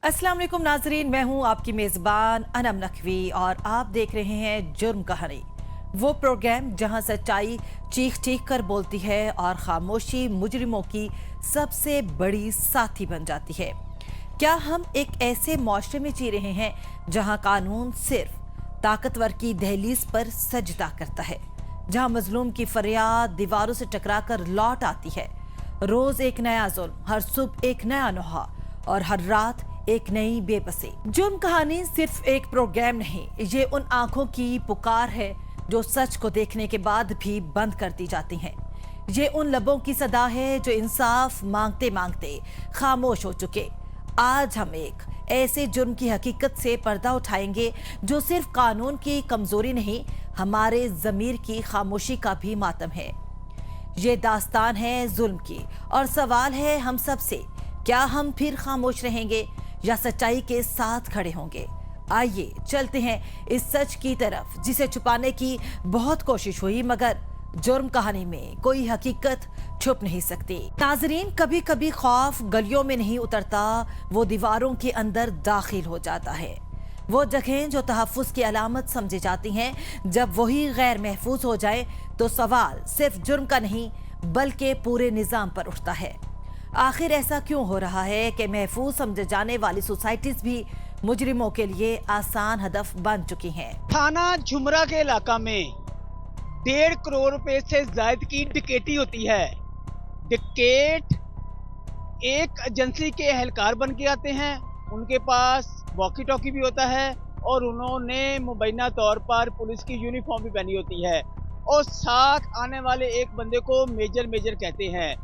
अस्सलाम वालेकुम नाजरीन, मैं हूं आपकी मेज़बान अनम नकवी और आप देख रहे हैं जुर्म कहानी, वो प्रोग्राम जहां सच्चाई चीख चीख कर बोलती है और खामोशी मुजरिमों की सबसे बड़ी साथी बन जाती है। क्या हम एक ऐसे माशरे में जी रहे हैं जहां कानून सिर्फ ताकतवर की दहलीज पर सजदा करता है, जहां मजलूम की फरियाद दीवारों से टकराकर लौट आती है। रोज एक नया जुल्म, हर सुबह एक नया नोहा और हर रात एक नई बेबसी। जुर्म कहानी सिर्फ एक प्रोग्राम नहीं, ये उन आंखों की पुकार है जो सच को देखने के बाद भी बंद कर दी जाती हैं। ये उन लबों की सदा है जो इंसाफ मांगते मांगते खामोश हो चुके। आज हम एक ऐसे जुर्म की हकीकत से पर्दा उठाएंगे जो सिर्फ कानून की कमजोरी नहीं, हमारे जमीर की खामोशी का भी मातम है। ये दास्तान है जुल्म की और सवाल है हम सबसे, क्या हम फिर खामोश रहेंगे या सच्चाई के साथ खड़े होंगे? आइए चलते हैं इस सच की तरफ जिसे छुपाने की बहुत कोशिश हुई, मगर जुर्म कहानी में कोई हकीकत छुप नहीं सकती। नाजरीन, कभी कभी खौफ गलियों में नहीं उतरता, वो दीवारों के अंदर दाखिल हो जाता है। वो जगहें जो तहफ्फुज की अलामत समझी जाती हैं, जब वही गैर महफूज हो जाए तो सवाल सिर्फ जुर्म का नहीं बल्कि पूरे निजाम पर उठता है। आखिर ऐसा क्यों हो रहा है कि महफूज समझे जाने वाली सोसाइटीज भी मुजरिमों के लिए आसान हदफ बन चुकी हैं? थाना झुमरा के इलाका में 1.5 करोड़ रुपए से ज्यादा की डकैती होती है। डकैत एक एजेंसी के एहलकार बन के आते हैं, उनके पास वॉकी टॉकी भी होता है और उन्होंने मुबैना तौर पर पुलिस की यूनिफॉर्म भी पहनी होती है और साथ आने वाले एक बंदे को मेजर कहते हैं।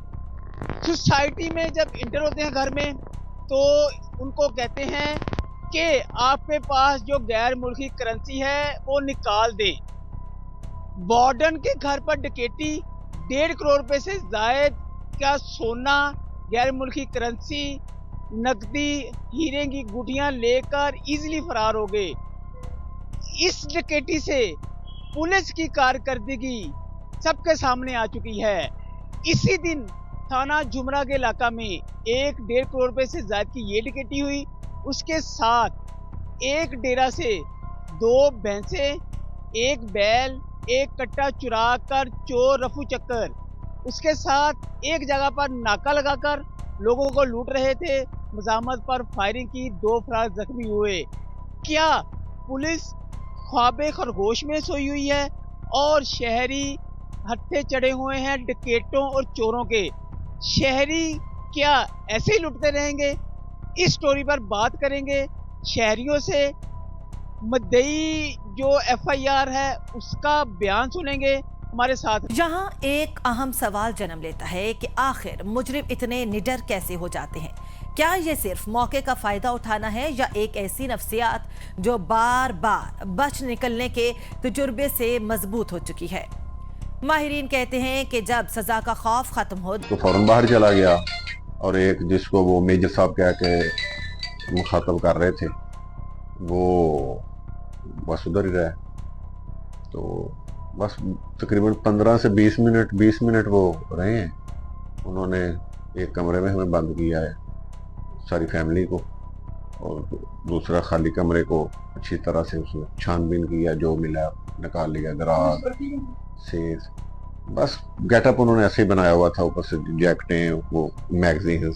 सोसाइटी में जब इंटर होते हैं घर में तो उनको कहते हैं कि आपके पास जो गैर मुल्की करेंसी है वो निकाल दें। वार्डन के घर पर डकैती, 1.5 करोड़ रुपए से जायद का सोना, गैर मुल्की करेंसी, नकदी, हीरे की गुटियां लेकर इजीली फरार हो गए। इस डकैती से पुलिस की कारकर्दगी सबके सामने आ चुकी है। इसी दिन थाना झुमरा के इलाका में 1.5 करोड़ रुपए से ज्यादा की ये डकैती हुई। उसके साथ एक डेरा से 2 भैंसें, एक बैल, एक कट्टा चुरा कर चोर रफू चक्कर, उसके साथ एक जगह पर नाका लगाकर लोगों को लूट रहे थे। मज़ाहमत पर फायरिंग की, 2 अफराद जख्मी हुए। क्या पुलिस ख्वाबे खरगोश में सोई हुई है और शहरी हत्थे चढ़े हुए हैं डकैतों और चोरों के? शहरी क्या ऐसे ही लुटते रहेंगे? इस स्टोरी पर बात करेंगे शहरियों से। मुद्दई जो एफआईआर है उसका बयान सुनेंगे हमारे साथ। यहाँ एक अहम सवाल जन्म लेता है कि आखिर मुजरिम इतने निडर कैसे हो जाते हैं? क्या ये सिर्फ मौके का फायदा उठाना है या एक ऐसी नफ्सियात जो बार बार बच निकलने के तजुर्बे से मजबूत हो चुकी है? माहिरीन कहते हैं कि जब सजा का खौफ खत्म हो तो फौरन बाहर चला गया और एक जिसको वो मेजर साहब कह के मुखातब कर रहे थे वो बस उधर ही रहे। तो बस तकरीबन 15 से 20 मिनट वो रहे हैं। उन्होंने एक कमरे में हमें बंद किया है सारी फैमिली को, और दूसरा खाली कमरे को अच्छी तरह से उसने छानबीन किया, जो मिला निकाल लिया, दराज से बस गेटअप उन्होंने ऐसे ही बनाया हुआ था। ऊपर से जैकेटें, वो मैगजीन,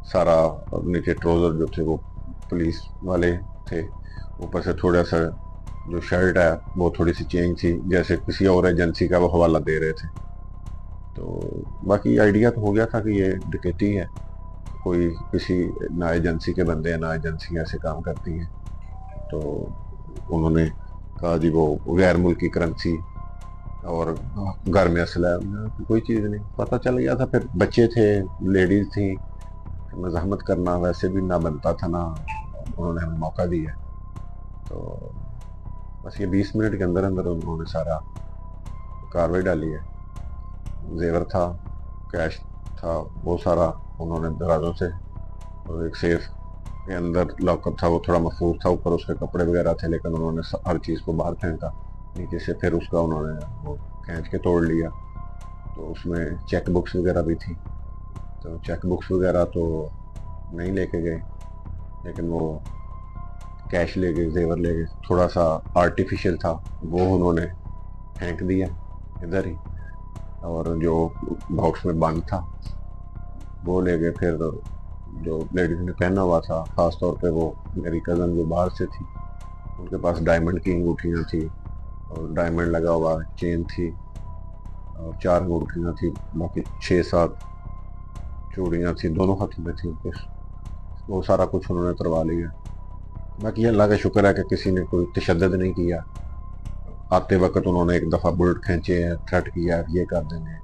सारा नीचे ट्राउजर जो थे वो पुलिस वाले थे, ऊपर से थोड़ा सा जो शर्ट है वो थोड़ी सी चेंज थी, जैसे किसी और एजेंसी का वो हवाला दे रहे थे। तो बाकी आइडिया तो हो गया था कि ये डकैती है, कोई किसी ना एजेंसी के बंदे हैं, ना एजेंसी ऐसे काम करती हैं। तो उन्होंने कहा जी वो गैर मुल्की करेंसी और घर में असला है, कोई चीज़ नहीं पता चल गया था। फिर बच्चे थे, लेडीज थी, मज़ाहमत करना वैसे भी ना बनता था, ना उन्होंने हमें मौका दिया। तो बस ये 20 मिनट के अंदर अंदर उन्होंने सारा कार्रवाई डाली है। जेवर था, कैश था, वो सारा उन्होंने दराजों से, और एक सेफ के अंदर लॉकअप था वो थोड़ा महफूज था, ऊपर उसके कपड़े वगैरह थे, लेकिन उन्होंने हर चीज़ को बाहर फेंका नीचे से। फिर उसका उन्होंने वो खींच के तोड़ लिया। तो उसमें चेक बुक्स वगैरह भी थी, तो चेक बुक्स वगैरह तो नहीं लेके गए, लेकिन वो कैश ले गए, जेवर ले गए, थोड़ा सा आर्टिफिशियल था वो उन्होंने फेंक दिया इधर ही, और जो बॉक्स में बंद था वो ले गए। फिर जो लेडीज ने पहना हुआ था, ख़ास तौर पे वो मेरी कज़न जो बाहर से थी, उनके पास डायमंड की अंगूठियाँ थी और डायमंड लगा हुआ चेन थी और 4 अंगूठियाँ थी, बाकी 6-7 चूड़ियाँ थी, दोनों हाथों में थी उनके। वो सारा कुछ उन्होंने करवा लिया। बाकी अल्लाह का शुक्र है कि किसी ने कोई तशद्दुद नहीं किया। आते वक्त उन्होंने एक दफ़ा बुलेट खींचे, थ्रेट किया ये कर देंगे,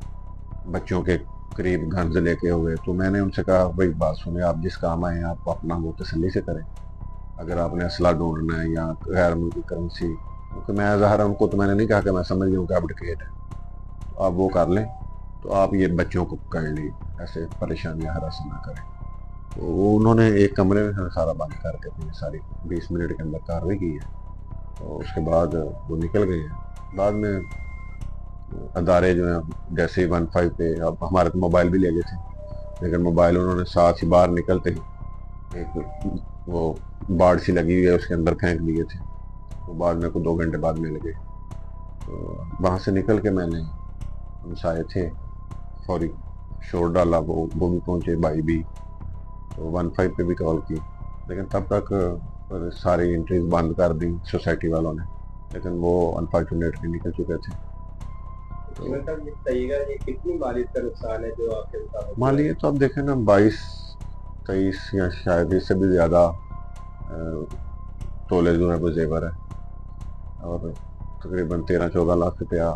बच्चों के करीब गन्स लेके हुए। तो मैंने उनसे कहा भाई बात सुने, आप जिस काम आए हैं आप अपना वो तसल्ली से करें, अगर आपने असला ढूंढना है या गैर मुल्की करेंसी, क्योंकि मैं ज़ाहिर उनको तो मैंने नहीं कहा कि मैं समझ गया हूँ कि आप डकैत है, तो आप वो कर लें, तो आप ये बच्चों को कर ली, ऐसे परेशानियाँ हरास ना करें। तो वो उन्होंने एक कमरे में सारा बंद करके अपनी सारी 20 मिनट के अंदर कार्रवाई की है। तो उसके बाद वो निकल गए हैं। बाद में अदारे जो हैं जैसे 15 पे, अब हमारे तो मोबाइल भी ले गए थे, लेकिन मोबाइल उन्होंने साथ ही बाहर निकलते ही एक वो बाड़ सी लगी हुई है उसके अंदर फेंक दिए थे। वो बाद में को 2 घंटे बाद मिल गए। तो वहाँ से निकल के मैंने उनसे आए थे, फौरी शोर डाला, वो भी पहुँचे, भाई भी। तो 15 पे भी कॉल की, लेकिन तब तक सारी एंट्रीज बंद कर दी सोसाइटी वालों ने, लेकिन वो अनफॉर्चुनेटली निकल चुके थे। तो ये कितनी मालियत का नुकसान है जो आपके मुताबिक? मालियत तो आप देखें ना, 22-23 या शायद इससे भी ज़्यादा तोले जो है वो जेवर है, और तकरीबन 13-14 लाख रुपया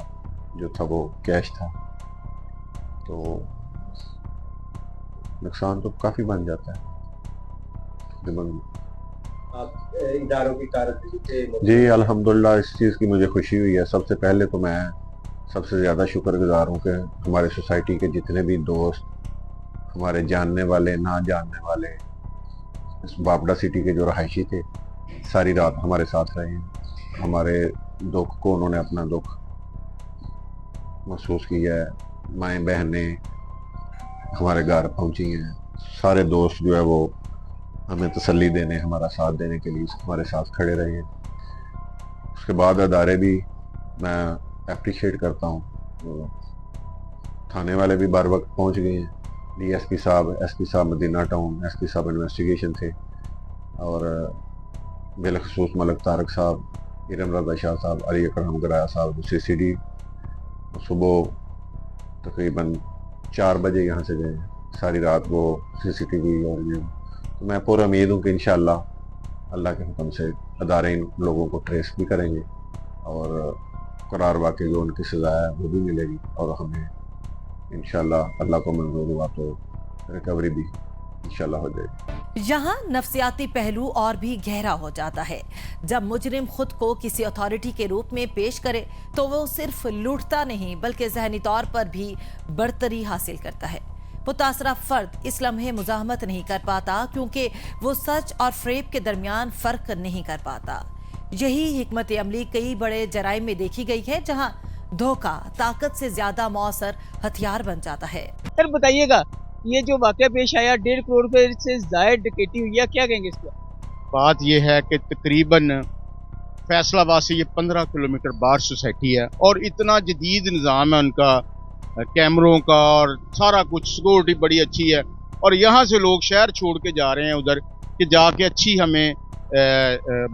जो था वो कैश था। तो नुकसान तो काफ़ी बन जाता है। आप इदारों की कारकर्दगी से? जी अल्हम्दुलिल्लाह, इस चीज़ की मुझे खुशी हुई है। सबसे पहले तो मैं सबसे ज़्यादा शुक्रगुजार हूँ कि हमारे सोसाइटी के जितने भी दोस्त, हमारे जानने वाले ना जानने वाले, इस बापडा सिटी के जो रहायशी थे, सारी रात हमारे साथ रहे हैं। हमारे दुख को उन्होंने अपना दुख महसूस किया है। माएँ बहनें हमारे घर पहुंची हैं, सारे दोस्त जो है वो हमें तसल्ली देने, हमारा साथ देने के लिए हमारे साथ खड़े रहे हैं। उसके बाद अदारे भी मैं अप्रिशिएट करता हूँ, तो थाने वाले भी बार वक्त पहुँच गए हैं। DSP साहब, SP साहब मदीना टाउन, SP साहब इन्वेस्टिगेशन थे, और बिलखसूस मलक तारक साहब, इरम रज़ा शाह साहब, अली अकरम गराया साहब CCD सुबह तकरीबन 4 बजे यहाँ से गए। सारी रात वो CCTV और ये, तो मैं पूरा उम्मीद हूँ कि इंशाअल्लाह अल्लाह के हुक्म से अदारे इन लोगों को ट्रेस भी करेंगे और करार वाकई जो उनकी सज़ा है वो भी मिलेगी, और हमें इंशाअल्लाह अल्लाह को मंजूर हुआ तो रिकवरी भी इंशाअल्लाह हो जाएगी। यहाँ नफ्सियाती पहलू और भी गहरा हो जाता है। जब मुजरिम खुद को किसी अथॉरिटी के रूप में पेश करे तो वो सिर्फ लूटता नहीं बल्कि ज़हनी तौर पर भी बढ़तरी हासिल करता है। मुतासरा फर्द इस लम्हे मुजाहमत नहीं कर पाता क्योंकि वो सच और फ्रेब के दरमियान फर्क नहीं कर पाता। यही हिकमत अमली कई बड़े जराइम में देखी गई है, जहाँ धोखा ताकत से ज्यादा मौसर हथियार बन जाता है। सर बताइएगा, ये जो वाकया पेश आया 1.5 करोड़ रुपए से जायद डकैती हुई है, क्या कहेंगे इसका? बात यह है कि तकरीबन फैसलाबाद से ये 15 किलोमीटर बाहर सोसाइटी है, और इतना जदीद निज़ाम है उनका, कैमरों का और सारा कुछ, सिक्योरिटी बड़ी अच्छी है। और यहाँ से लोग शहर छोड़ के जा रहे हैं उधर कि जाके अच्छी हमें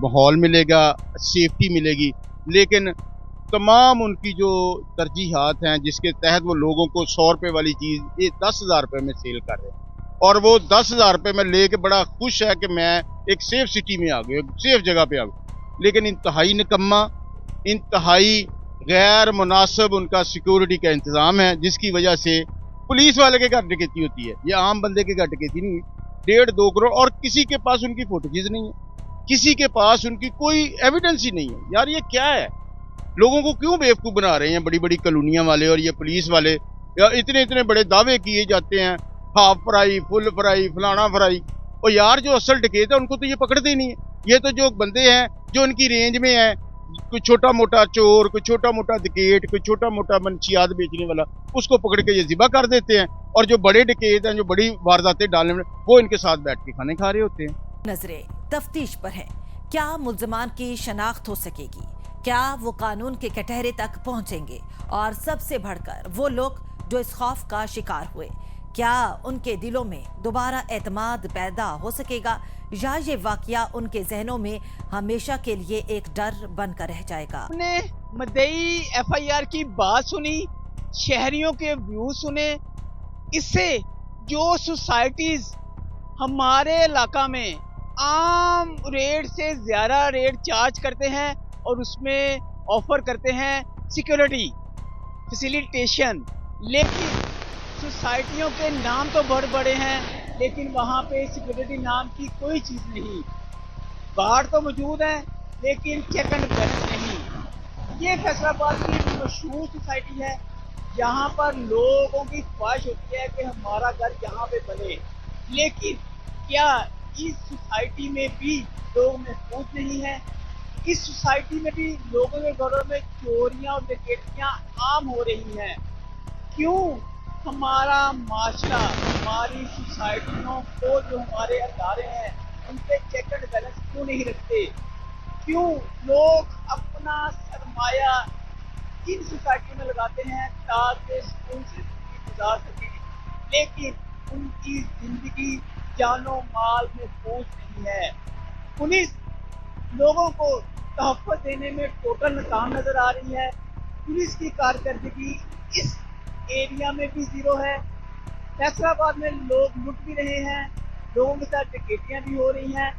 माहौल मिलेगा, सेफ्टी मिलेगी। लेकिन तमाम उनकी जो तरजीहात हैं जिसके तहत वो लोगों को 100 रुपये वाली चीज़ ये 10,000 रुपये में सेल कर रहे हैं, और वो 10,000 रुपये में ले के बड़ा खुश है कि मैं एक सेफ सिटी में आ गया, एक सेफ जगह पे आ गया। लेकिन इंतहाई निकम्मा, इंतहाई गैर मुनासिब उनका सिक्योरिटी का इंतज़ाम है, जिसकी वजह से पुलिस वाले के घर डकैती होती है, ये आम बंदे के घर डकैती नहीं हुई। 1.5-2 करोड़, और किसी के पास उनकी फुटेजेस नहीं है, किसी के पास उनकी कोई एविडेंस ही नहीं है। यार ये क्या है? लोगों को क्यों बेवकूफ़ बना रहे हैं बड़ी बड़ी कॉलोनियाँ वाले और ये पुलिस वाले? या इतने इतने बड़े दावे किए जाते हैं, हाफ फ्राई, फुल फ्राई, फलाना फ्राई। और यार जो असल डकैत है उनको तो ये पकड़ते ही नहीं है। ये तो जो बंदे हैं जो उनकी रेंज में हैं, कोई छोटा मोटा चोर, कोई छोटा मोटा डकैत, कोई छोटा मोटा मंशियात बेचने वाला, उसको पकड़ के ये ज़िबा कर देते हैं। और जो बड़े डकैत हैं, जो बड़ी वारदातें डालने में, वो इनके साथ बैठ के खाने खा रहे होते हैं। नजरें तफ्तीश पर हैं। क्या मुल्जमान की शनाख्त हो सकेगी? क्या वो कानून के कटहरे तक पहुंचेंगे? और सबसे बढ़कर वो लोग जो इस खौफ का शिकार हुए, क्या उनके दिलों में दोबारा एतमाद पैदा हो सकेगा, या ये वाकया उनके जहनों में हमेशा के लिए एक डर बनकर रह जाएगा? हमने मदई एफआईआर की बात सुनी, शहरियों के व्यू सुने, इससे जो सोसाइटीज हमारे इलाका में आम रेट से ज़्यादा रेट चार्ज करते हैं और उसमें ऑफर करते हैं सिक्योरिटी फैसिलिटेशन, लेकिन सोसाइटियों के नाम तो बड़े हैं, लेकिन वहाँ पे सिक्योरिटी नाम की कोई चीज़ नहीं। गार्ड तो मौजूद है लेकिन चेक एंड बैलेंस नहीं। ये फैसलाबाद की एक मशहूर सोसाइटी है, यहाँ पर लोगों की ख्वाहिश होती है कि हमारा घर यहाँ पे बने, लेकिन क्या इस सोसाइटी में भी लोग महफूज नहीं हैं? इस सोसाइटी में भी लोगों के घरों में चोरियां और डकैतियां आम हो रही हैं। क्यों हमारा माशरा, हमारी सोसाइटियों को जो हमारे अदारे हैं उन पे चेक एंड बैलेंस क्यों नहीं रखते? क्यों लोग अपना सरमाया इन सोसाइटी में लगाते हैं ताकि सुकून से जिंदगी गुजार सकें, लेकिन उनकी जिंदगी जानो माल में पहुंच नहीं है। पुलिस लोगों को तहफ़्फ़ुज़ देने में टोटल नाकाम नजर आ रही है। पुलिस की कारकर्दगी इस एरिया में भी जीरो है। फैसलाबाद में लोग लुट भी रहे हैं, लोगों के साथ डकैतियां भी हो रही हैं,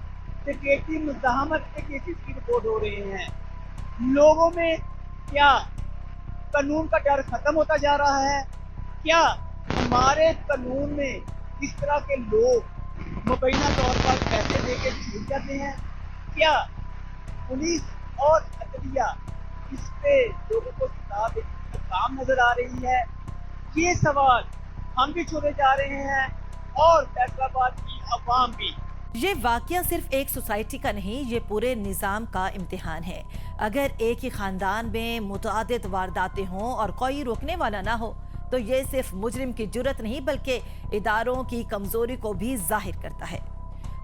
डकैती मुज़ाहमत के केसेस की रिपोर्ट हो रहे हैं। लोगों में क्या कानून का डर खत्म होता जा रहा है? क्या हमारे कानून में इस तरह के लोग मुबैना तौर पर पैसे देके छूट जाते हैं? क्या पुलिस और अदलिया इस पे लोगों को सजा देने का काम नजर आ रही है? ये सवाल हम भी छोड़े जा रहे हैं और फैसलाबाद की अवाम भी। ये वाकया सिर्फ एक सोसाइटी का नहीं, ये पूरे निज़ाम का इम्तिहान है। अगर एक ही खानदान में मुतअद्दिद वारदातें हों और कोई रोकने वाला ना हो, तो ये सिर्फ मुजरिम की जुर्रत नहीं बल्कि इदारों की कमजोरी को भी जाहिर करता है।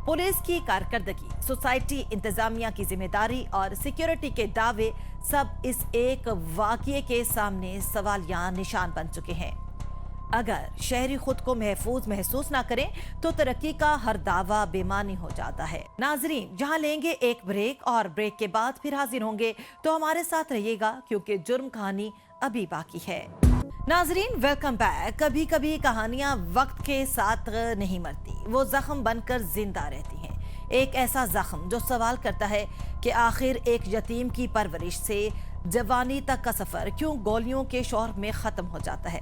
पुलिस की कारकर्दगी, सोसाइटी इंतजामिया की जिम्मेदारी और सिक्योरिटी के दावे सब इस एक वाकये के सामने सवालिया निशान बन चुके हैं। अगर शहरी खुद को महफूज महसूस ना करें तो तरक्की का हर दावा बेमानी हो जाता है। नाजरीन, जहां लेंगे एक ब्रेक और ब्रेक के बाद फिर हाजिर होंगे, तो हमारे साथ रहिएगा क्योंकि जुर्म कहानी अभी बाकी है। नाजरीन, वेलकम बैक। कभी कभी कहानियां वक्त के साथ नहीं मरती, वो जख्म बनकर जिंदा रहती हैं। एक ऐसा जख्म जो सवाल करता है कि आखिर एक यतीम की परवरिश से जवानी तक का सफर क्यों गोलियों के शोर में खत्म हो जाता है?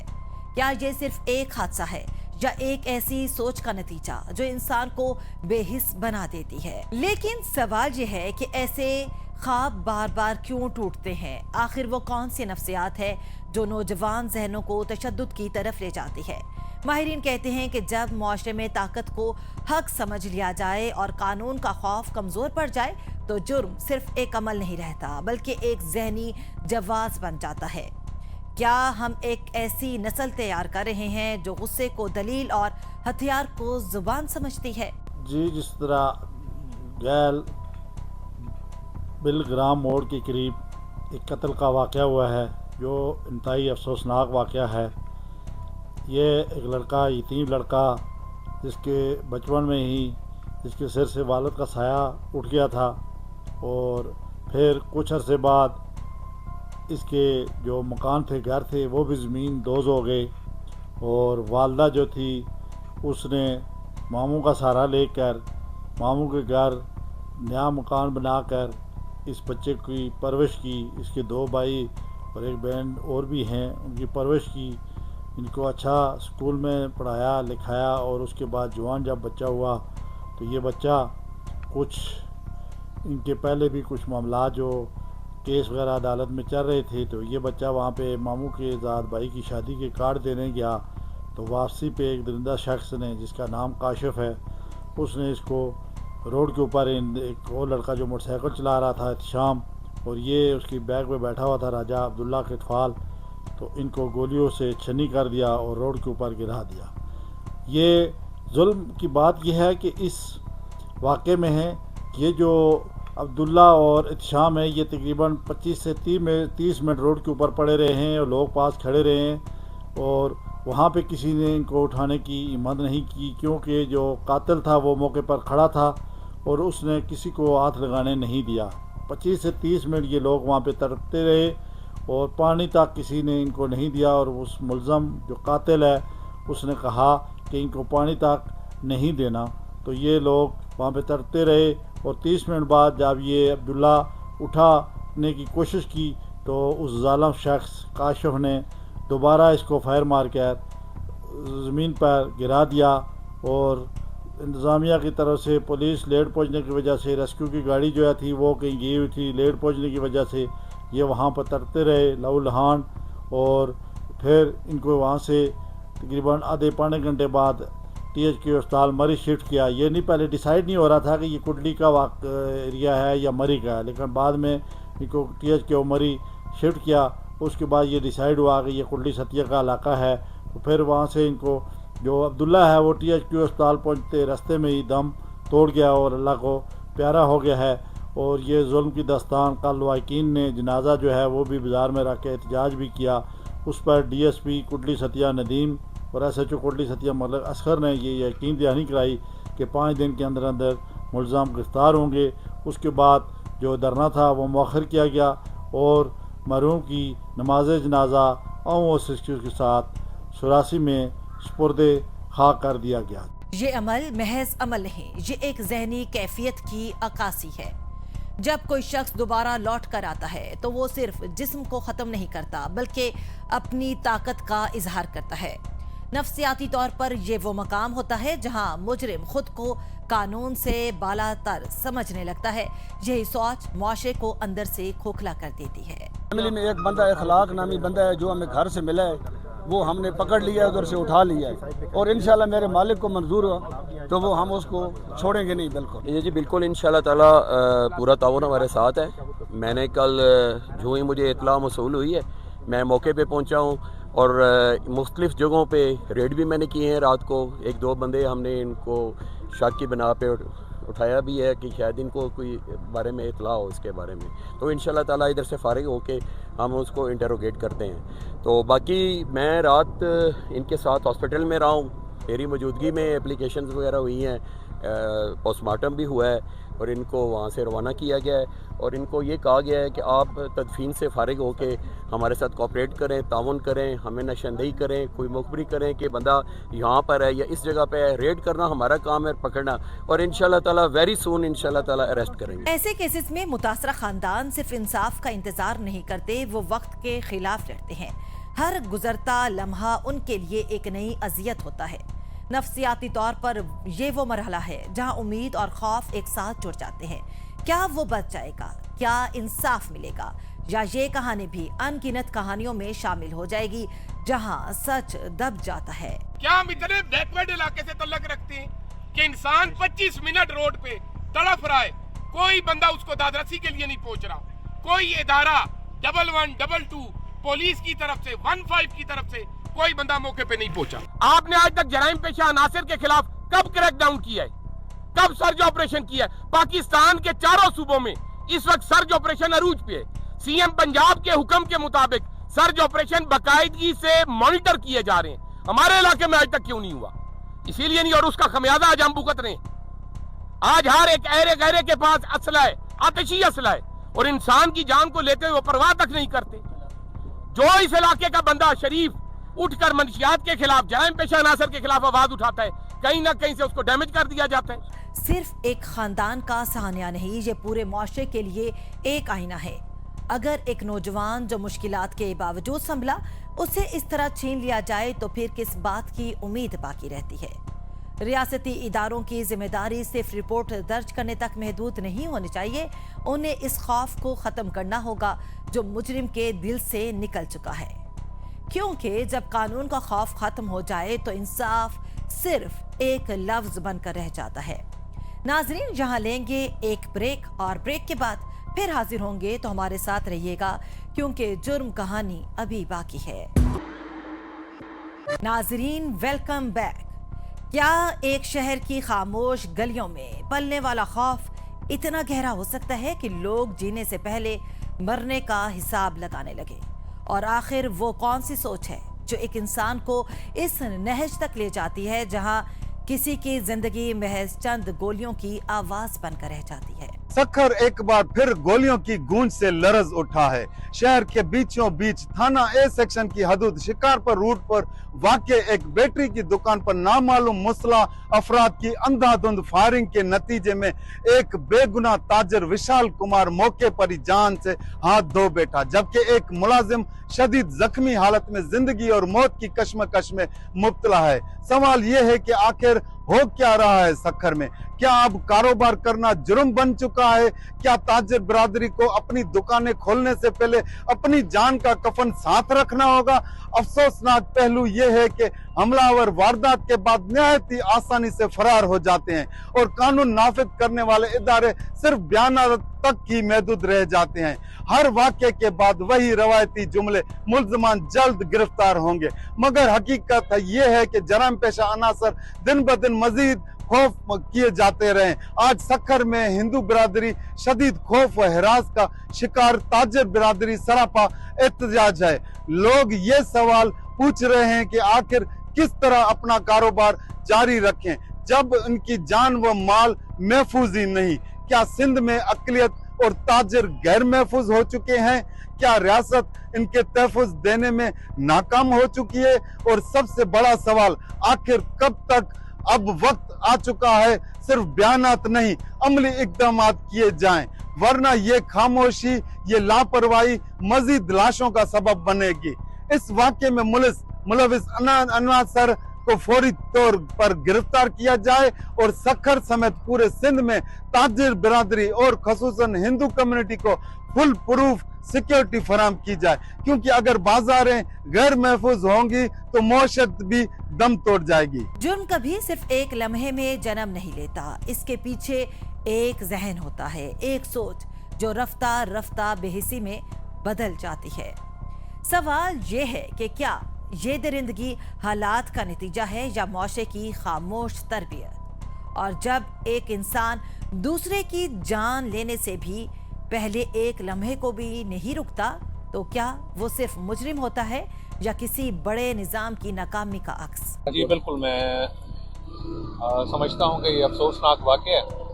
क्या ये सिर्फ एक हादसा है या एक ऐसी सोच का नतीजा जो इंसान को बेहिस बना देती है? लेकिन सवाल ये है कि ऐसे ख्वाब बार बार क्यों टूटते हैं? आखिर वो कौन सी नफ्सियात है जो नौजवान जहनों को तशद्दुद की तरफ ले जाती है? माहिरीन कहते हैं कि जब मुआशरे में ताकत को हक समझ लिया जाए और कानून का खौफ कमजोर पड़ जाए, तो जुर्म सिर्फ एक अमल नहीं रहता बल्कि एक जहनी जवाब बन जाता है। क्या हम एक ऐसी नस्ल तैयार कर रहे हैं जो गुस्से को दलील और हथियार को जुबान समझती है? जी, जिस तरह गैल बिलग्राम मोड़ के करीब एक कत्ल का वाक़या हुआ है जो इंतहाई अफसोसनाक वाक़या है। ये एक लड़का, यतीम लड़का, जिसके बचपन में ही जिसके सिर से वालिद का साया उठ गया था और फिर कुछ अरसे बाद इसके जो मकान थे, घर थे, वो भी ज़मीन दोज़ हो गए और वालदा जो थी उसने मामू का सहारा लेकर मामू के घर नया मकान बनाकर इस बच्चे की परवरिश की। इसके 2 भाई और एक बहन और भी हैं, उनकी परवरिश की, इनको अच्छा स्कूल में पढ़ाया लिखाया और उसके बाद जवान जब बच्चा हुआ तो ये बच्चा कुछ इनके पहले भी कुछ मामला जो केस वगैरह अदालत में चल रहे थे, तो ये बच्चा वहाँ पे मामू के ज़ाद भाई की शादी के कार्ड देने गया तो वापसी पे एक दरिंदा शख्स ने, जिसका नाम काशिफ है, उसने इसको रोड के ऊपर एक और लड़का जो मोटरसाइकिल चला रहा था एहतशाम, और ये उसकी बैग पे बैठा हुआ था राजा अब्दुल्ला के इतफाल, तो इनको गोलियों से छन्नी कर दिया और रोड के ऊपर गिरा दिया। ये जुल्म की बात यह है कि इस वाक़े में हैं। ये जो अब्दुल्ला और इत्शाम है, ये तकरीबन 25 से 30 मिनट रोड के ऊपर पड़े रहे हैं और लोग पास खड़े रहे हैं और वहाँ पे किसी ने इनको उठाने की हिम्मत नहीं की, क्योंकि जो कातिल था वो मौके पर खड़ा था और उसने किसी को हाथ लगाने नहीं दिया। 25 से 30 मिनट ये लोग वहाँ पे तड़पते रहे और पानी तक किसी ने इनको नहीं दिया और उस मुल्ज़म जो कातिल है उसने कहा कि इनको पानी तक नहीं देना। तो ये लोग वहाँ पे तड़पते रहे और 30 मिनट बाद जब ये अब्दुल्ला उठाने की कोशिश की तो उस जालिम शख्स काशिफ ने दोबारा इसको फायर मार कर ज़मीन पर गिरा दिया और इंतज़ामिया की तरफ से पुलिस लेट पहुंचने की वजह से, रेस्क्यू की गाड़ी जो है थी वो कहीं गई हुई थी, लेट पहुंचने की वजह से ये वहाँ पर तड़पते रहे लहूलुहान और फिर इनको वहाँ से तकरीबन आधे पौने घंटे बाद THQ अस्पताल मरी शिफ्ट किया। ये नहीं, पहले डिसाइड नहीं हो रहा था कि ये कुंडली का एरिया है या मरी का है, लेकिन बाद में इनको THQ मरी शिफ्ट किया। उसके बाद ये डिसाइड हुआ कि ये कुंडली सतिया का इलाका है। तो फिर वहाँ से इनको जो अब्दुल्ला है वो THQ अस्पताल पहुँचते रास्ते में ही दम तोड़ गया और अल्लाह को प्यारा हो गया है। और ये जुल्म की दास्तान कल वाकिन ने जनाजा जो है वो भी बाज़ार में रख के एहतजाज भी किया। उस पर DSP कुंडली सतिया नदीम और SHO कुंडली सतिया मलिक असगर ने ये यकीन दहानी कराई कि 5 दिन के अंदर अंदर मुल्ज़म गिरफ़्तार होंगे। उसके बाद जो धरना था वो मौखर किया गया और मरहूम की नमाज जनाजा और के साथ 84 में सुपुर्दे खाक कर दिया गया। ये अमल महज अमल नहीं, ये एक ज़हनी कैफियत की अक्कासी है। जब कोई शख्स दोबारा लौट कर आता है तो वो सिर्फ जिस्म को ख़त्म नहीं करता बल्कि अपनी ताकत का इजहार करता है। नफ्सियाती तौर पर ये वो मकाम होता है जहां मुजरिम खुद को कानून से बालातर समझने लगता है। यही सोच मुआशरे को अंदर से खोखला कर देती है। फैमिली में एक बंदा इखलाक नामी बंदा है जो हमें घर से मिला है, वो हमने पकड़ लिया है, उधर से उठा लिया है और इंशाल्लाह मेरे मालिक को मंजूर हो तो वो हम उसको छोड़ेंगे नहीं। बिल्कुल जी बिल्कुल, इंशाल्लाह ताला पूरा ताउन हमारे साथ है। मैंने कल जो ही मुझे इत्तला मौसूल हुई है मैं मौके पे पहुंचा हूं और मुख्तलिफ जगहों पे रेड भी मैंने किए हैं। रात को 1-2 बंदे हमने इनको शक की बिना पे उठाया भी है कि शायद इनको कोई बारे में इत्तला हो इसके बारे में। तो इंशाल्लाह ताला इधर से फारिग होके हम उसको इंटरोगेट करते हैं। तो बाकी मैं रात इनके साथ हॉस्पिटल में रहा हूँ, मेरी मौजूदगी में एप्लीकेशंस वगैरह हुई हैं, पोस्टमार्टम भी हुआ है और इनको वहाँ से रवाना किया गया है और इनको ये कहा गया है कि आप तदफीन से फारिग होके हमारे साथ कोऑपरेट करें, ताउन करें, हमें निशानदेही करें, कोई मुखबरी करें कि बंदा यहाँ पर है या इस जगह पे है। रेड करना हमारा काम है, पकड़ना, और इंशाल्लाह ताला वेरी सून इंशाल्लाह ताला अरेस्ट करेंगे। ऐसे केसेस में मुतासरा खानदान सिर्फ इंसाफ का इंतजार नहीं करते, वो वक्त के खिलाफ लड़ते हैं। हर गुजरता लम्हा उनके लिए एक नई अजियत होता है। नफ्सियाती तौर पर ये वो मरहला है जहां उम्मीद और खौफ एक साथ जुड़ जाते हैं। क्या वो बच जाएगा? क्या इंसाफ मिलेगा? या ये कहानी भी अनगिनत कहानियों में शामिल हो जाएगी जहां सच दब जाता है? क्या हम इतने बैकवर्ड इलाके से तल्लक रखते हैं कि इंसान 25 मिनट रोड पे तड़फ रहा है, कोई बंदा उसको दादरसी के लिए नहीं पहुंच रहा, कोई इदारा 1122 पुलिस की तरफ से 15 की तरफ से कोई बंदा मौके पे नहीं पहुंचा। आपने आज तक जराइम पेशा अनासिर के खिलाफ कब क्रैकडाउन किया है, कब सर्च ऑपरेशन किया है? पाकिस्तान के चारों सूबों में इस वक्त सर्च ऑपरेशन अरूज पे है। CM पंजाब के हुक्म के मुताबिक सर्च ऑपरेशन बाकायदगी से मॉनिटर किए जा रहे हैं। हमारे इलाके में आज तक क्यों नहीं हुआ? इसीलिए नहीं, और उसका खमियाजा आज हम भुगत रहे हैं। आज हर एक ऐरे गहरे के पास असला है, आतिशी असला है, और इंसान की जान को लेते हुए परवाह तक नहीं करते। जो इस इलाके का बंदा शरीफ उठकर मनशियात के खिलाफ, जराइम पेशा अनासर के खिलाफ आवाज उठाता है, कहीं ना कहीं से उसको डैमेज कर दिया जाता है। सिर्फ एक खानदान का सहानिया नहीं, ये पूरे मुआशरे के लिए एक आईना है। अगर एक नौजवान जो मुश्किलात के बावजूद संभला, उसे इस तरह छीन लिया जाए तो फिर किस बात की उम्मीद बाकी रहती है? रियासती इदारों की जिम्मेदारी सिर्फ रिपोर्ट दर्ज करने तक महदूद नहीं होनी चाहिए। उन्हें इस खौफ को ख़त्म करना होगा जो मुजरिम के दिल से निकल चुका है, क्योंकि जब कानून का खौफ खत्म हो जाए तो इंसाफ सिर्फ एक लफ्ज बनकर रह जाता है। नाजरीन, यहाँ लेंगे एक ब्रेक और ब्रेक के बाद फिर हाजिर होंगे, तो हमारे साथ रहिएगा क्योंकि जुर्म कहानी अभी बाकी है। नाजरीन, वेलकम बैक। کیا ایک شہر کی خاموش گلیوں میں پلنے والا خوف اتنا گہرا ہو سکتا ہے کہ لوگ جینے سے پہلے مرنے کا حساب لگانے لگے؟ اور آخر وہ کون سی سوچ ہے جو ایک انسان کو اس نہج تک لے جاتی ہے جہاں کسی کی زندگی محض چند گولیوں کی آواز بن کر رہ جاتی ہے؟ سکھر ایک بار پھر گولیوں کی گونج سے لرز اٹھا ہے۔ شہر کے بیچوں بیچ تھانہ اے سیکشن کی حدود شکارپور روٹ پر واقع ایک بیٹری کی دکان پر نامعلوم مسلح افراد کی اندھا دھند فائرنگ کے نتیجے میں ایک بے گناہ تاجر وشال کمار موقع پر ہی جان سے ہاتھ دھو بیٹھا، جبکہ ایک ملازم شدید زخمی حالت میں زندگی اور موت کی کشمکش میں مبتلا ہے۔ سوال یہ ہے کہ آخر ہو کیا رہا ہے سکھر میں؟ کیا اب کاروبار کرنا جرم بن چکا ہے؟ کیا تاجر برادری کو اپنی دکانیں کھولنے سے پہلے اپنی جان کا کفن ساتھ رکھنا ہوگا؟ افسوسناک پہلو یہ ہے کہ حملہ آور واردات کے بعد نہایت ہی آسانی سے فرار ہو جاتے ہیں اور قانون نافذ کرنے والے ادارے صرف بیانات تک ہی محدود رہ جاتے ہیں۔ ہر واقعے کے بعد وہی روایتی جملے، ملزمان جلد گرفتار ہوں گے، مگر حقیقت یہ ہے کہ جرائم پیشہ عناصر دن بدن مزید خوف کیے جاتے رہے۔ آج سکھر میں ہندو برادری شدید خوف و ہراس کا شکار، تاجر برادری سراپا احتجاج ہے۔ لوگ یہ سوال پوچھ رہے ہیں کہ آخر کس طرح اپنا کاروبار جاری رکھیں جب ان کی جان و مال محفوظ ہی نہیں؟ کیا سندھ میں اقلیت اور تاجر غیر محفوظ ہو چکے ہیں؟ کیا ریاست ان کے تحفظ دینے میں ناکام ہو چکی ہے؟ اور سب سے بڑا سوال، آخر کب تک؟ اب وقت آ چکا ہے صرف بیانات نہیں، عملی اقدامات کیے جائیں، ورنہ یہ خاموشی، یہ لاپرواہی مزید لاشوں کا سبب بنے گی۔ اس واقعے میں ملوث عناصر کو فوری طور پر گرفتار کیا جائے اور سکھر سمیت پورے سندھ میں تاجر برادری اور خصوصاً ہندو کمیونٹی کو فل پروف سیکیورٹی فراہم کی جائے، کیونکہ اگر بازاریں غیر محفوظ ہوں گی تو معیشت بھی دم توڑ جائے گی۔ جرم کبھی صرف ایک لمحے میں جنم نہیں لیتا، اس کے پیچھے ایک ذہن ہوتا ہے، ایک سوچ جو رفتہ رفتہ بے حسی میں بدل جاتی ہے۔ سوال یہ ہے کہ کیا یہ درندگی حالات کا نتیجہ ہے یا معاشرے کی خاموش تربیت؟ اور جب ایک انسان دوسرے کی جان لینے سے بھی پہلے ایک لمحے کو بھی نہیں رکتا تو کیا وہ صرف مجرم ہوتا ہے یا کسی بڑے نظام کی ناکامی کا عکس؟ جی بالکل، میں سمجھتا ہوں کہ یہ افسوسناک واقعہ ہے،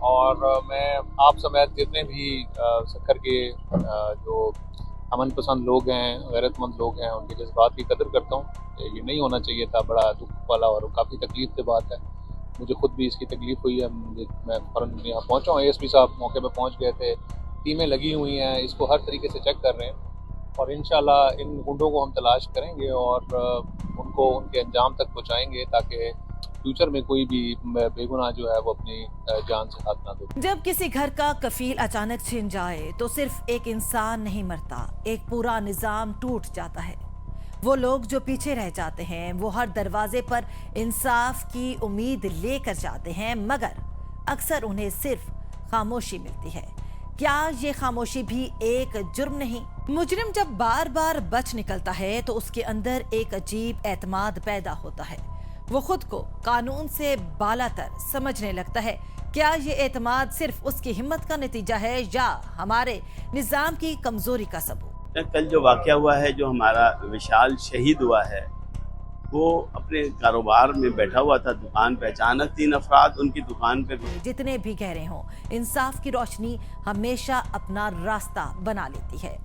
اور میں آپ سمیت جتنے بھی سکھر کے جو امن پسند لوگ ہیں، غیرت مند لوگ ہیں، ان کے جذبات کی قدر کرتا ہوں۔ یہ نہیں ہونا چاہیے تھا، بڑا دکھ والا اور کافی تکلیف کی بات ہے۔ مجھے خود بھی اس کی تکلیف ہوئی ہے، میں فوراً یہاں پہنچا ہوں، ایس پی صاحب موقع پہ پہنچ گئے تھے، ٹیمیں لگی ہوئی ہیں، اس کو ہر طریقے سے چیک کر رہے ہیں، اور انشاءاللہ ان گنڈوں کو ہم تلاش کریں گے اور ان کو ان کے انجام تک پہنچائیں گے تاکہ فیوچر میں کوئی بھی بے گناہ جو ہے وہ اپنی جان سے ہاتھ نہ دے۔ جب کسی گھر کا کفیل اچانک چھن جائے تو صرف ایک انسان نہیں مرتا، ایک پورا نظام ٹوٹ جاتا ہے۔ وہ لوگ جو پیچھے رہ جاتے ہیں وہ ہر دروازے پر انصاف کی امید لے کر جاتے ہیں، مگر اکثر انہیں صرف خاموشی ملتی ہے۔ کیا یہ خاموشی بھی ایک جرم نہیں؟ مجرم جب بار بار بچ نکلتا ہے تو اس کے اندر ایک عجیب اعتماد پیدا ہوتا ہے، وہ خود کو قانون سے بالاتر سمجھنے لگتا ہے۔ کیا یہ اعتماد صرف اس کی ہمت کا نتیجہ ہے یا ہمارے نظام کی کمزوری کا ثبوت؟ کل جو واقعہ ہوا ہے، جو ہمارا وشال شہید ہوا ہے، وہ اپنے کاروبار میں بیٹھا ہوا تھا دکان پہ، اچانک 3 افراد ان کی دکان پہ۔ جتنے بھی گہرے ہوں، انصاف کی روشنی ہمیشہ اپنا راستہ بنا لیتی ہے۔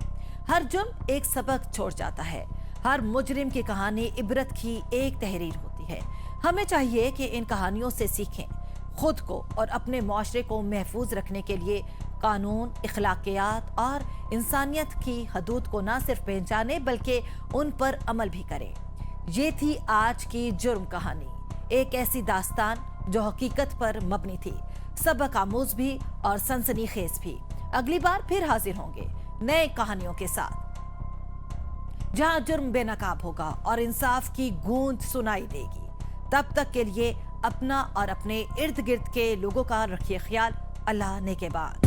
ہر جرم ایک سبق چھوڑ جاتا ہے، ہر مجرم کی کہانی عبرت کی ایک تحریر ہوتی ہے۔ ہمیں چاہیے کہ ان کہانیوں سے سیکھیں، خود کو اور اپنے معاشرے کو محفوظ رکھنے کے لیے قانون، اخلاقیات اور انسانیت کی حدود کو نہ صرف پہچانے بلکہ ان پر عمل بھی کریں۔ یہ تھی آج کی جرم کہانی، ایک ایسی داستان جو حقیقت پر مبنی تھی، سبق آموز بھی اور سنسنی خیز بھی۔ اگلی بار پھر حاضر ہوں گے نئے کہانیوں کے ساتھ، جہاں جرم بے نقاب ہوگا اور انصاف کی گونج سنائی دے گی۔ تب تک کے لیے اپنا اور اپنے ارد گرد کے لوگوں کا رکھیے خیال۔ اللہ نے کے بعد